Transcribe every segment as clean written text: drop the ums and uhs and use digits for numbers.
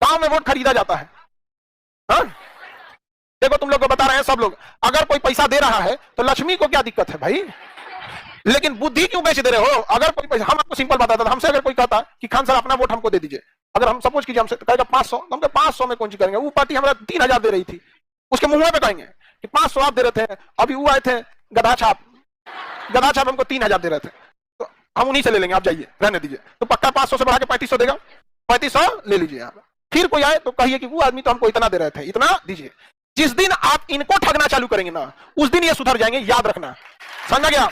गांव में वोट खरीदा जाता है। हाँ? देखो तुम लोग को बता रहे हैं सब लोग, अगर कोई पैसा दे रहा है तो लक्ष्मी को क्या दिक्कत है भाई, लेकिन बुद्धि क्यों बेच दे रहे हो? अगर कोई पैसा, हम आपको सिंपल बताता था, हमसे अगर कोई कहता कि खान सर अपना वोट हमको दे दीजिए, अगर हम सपोज कीजिए हमसे कहेगा 500, हम 500 में कौन सी करेंगे, वो पार्टी हमारा 3000 दे रही थी, उसके मुंह पे कहेंगे कि 500 आप दे रहे थे, अभी वो आए थे गधा छाप हमको 3000 दे रहे थे, तो हम उन्हीं से ले लेंगे, आप जाइए रहने दीजिए। तो पक्का 500 से बढ़ा के 3500 देगा, 3500 ले लीजिए आप। फिर कोई आए तो कहिए कि वो आदमी तो हमको इतना दे रहे थे, इतना दीजिए। जिस दिन आप इनको ठगना चालू करेंगे ना, उस दिन ये सुधर जाएंगे, याद रखना। समझा गया?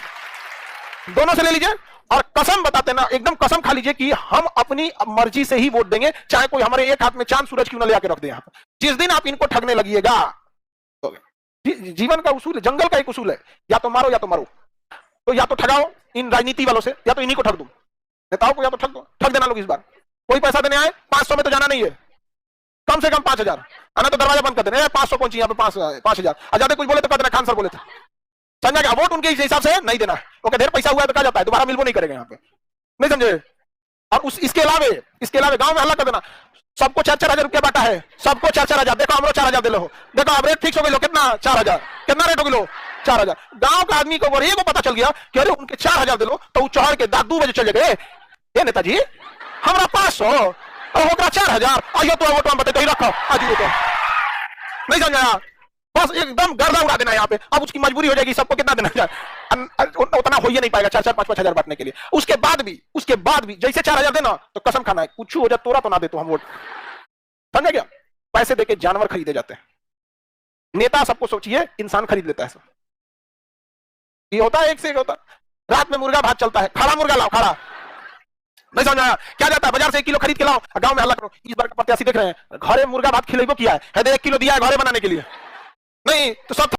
दोनों से ले लीजिए और कसम बताते ना, एकदम कसम खा लीजिए कि हम अपनी मर्जी से ही वोट देंगे, चाहे कोई हमारे एक हाथ में चांद सूरज क्यों ना ले आके रख दे यहाँ पर। जिस दिन आप इनको ठगने लगिएगा, तो जीवन का उसूल है, जंगल का एक उसूल है, या तो मारो या तो मरो। तो या तो ठगाओ इन राजनीति वालों से, या तो इन्हीं को ठग दो, नेताओं को या तो ठग दो, ठग देना लोग। इस बार कोई पैसा देने आए 500 में तो जाना नहीं है, कम से कम 5000 आना, तो दरवाजा बंद कर देना, 500 कौन चाहिए यहाँ पे, 5000। ज्यादा कुछ बोले तो कहते खान सर बोले थे, समझा क्या? वोट उनके हिसाब से नहीं देना, ओके ढेर पैसा हुआ है तो कहा जाता है दोबारा मिलबो नहीं करेगा यहाँ पे, नहीं समझे? और इसके अलावे गांव में हल्ला कर देना, सबको 4-4 हजार रुपया बांटा है, सबको 4-4 हजार, देखो हमरो 4 हजार दे लो, देखो अब रेट फिक्स हो गई, कितना 4 हजार, कितना रेट हो गई, 4 हजार। गांव का आदमी को ये को पता चल गया कि अरे उनके 4 हजार दे लो, तो वो चढ़ के 2 बजे चले गए, ये नेताजी हमारा 500 और होगा 4 हजार, आइयो तो वोट हम बताते ही रखो आज तो नहीं समझा, बस एकदम गर्दा उड़ा देना यहाँ पे। अब उसकी मजबूरी हो जाएगी, सबको कितना देना चाहिए, उतना हो ही नहीं पाएगा 4-4, 5-5 हजार बांटने के लिए। उसके बाद भी जैसे 4 हजार देना तो कसम खाना है, कुछ हो जाए तोरा तो ना दे तो हम वोट, समझे क्या? पैसे देके जानवर खरीदे जाते हैं, नेता सबको सोचिए इंसान खरीद लेता है सब। ये होता है, एक से एक होता। रात में मुर्गा भात चलता है, खड़ा मुर्गा लाओ, खड़ा नहीं समझा क्या जाता है, बाजार से 1 किलो खरीद के लाओ, गांव में हल्ला करो। इस बार का प्रत्याशी देख रहे हैं, घरे मुर्गा भात खिलेबो किया है, 1 किलो दिया है घरे बनाने के लिए, नहीं तो सब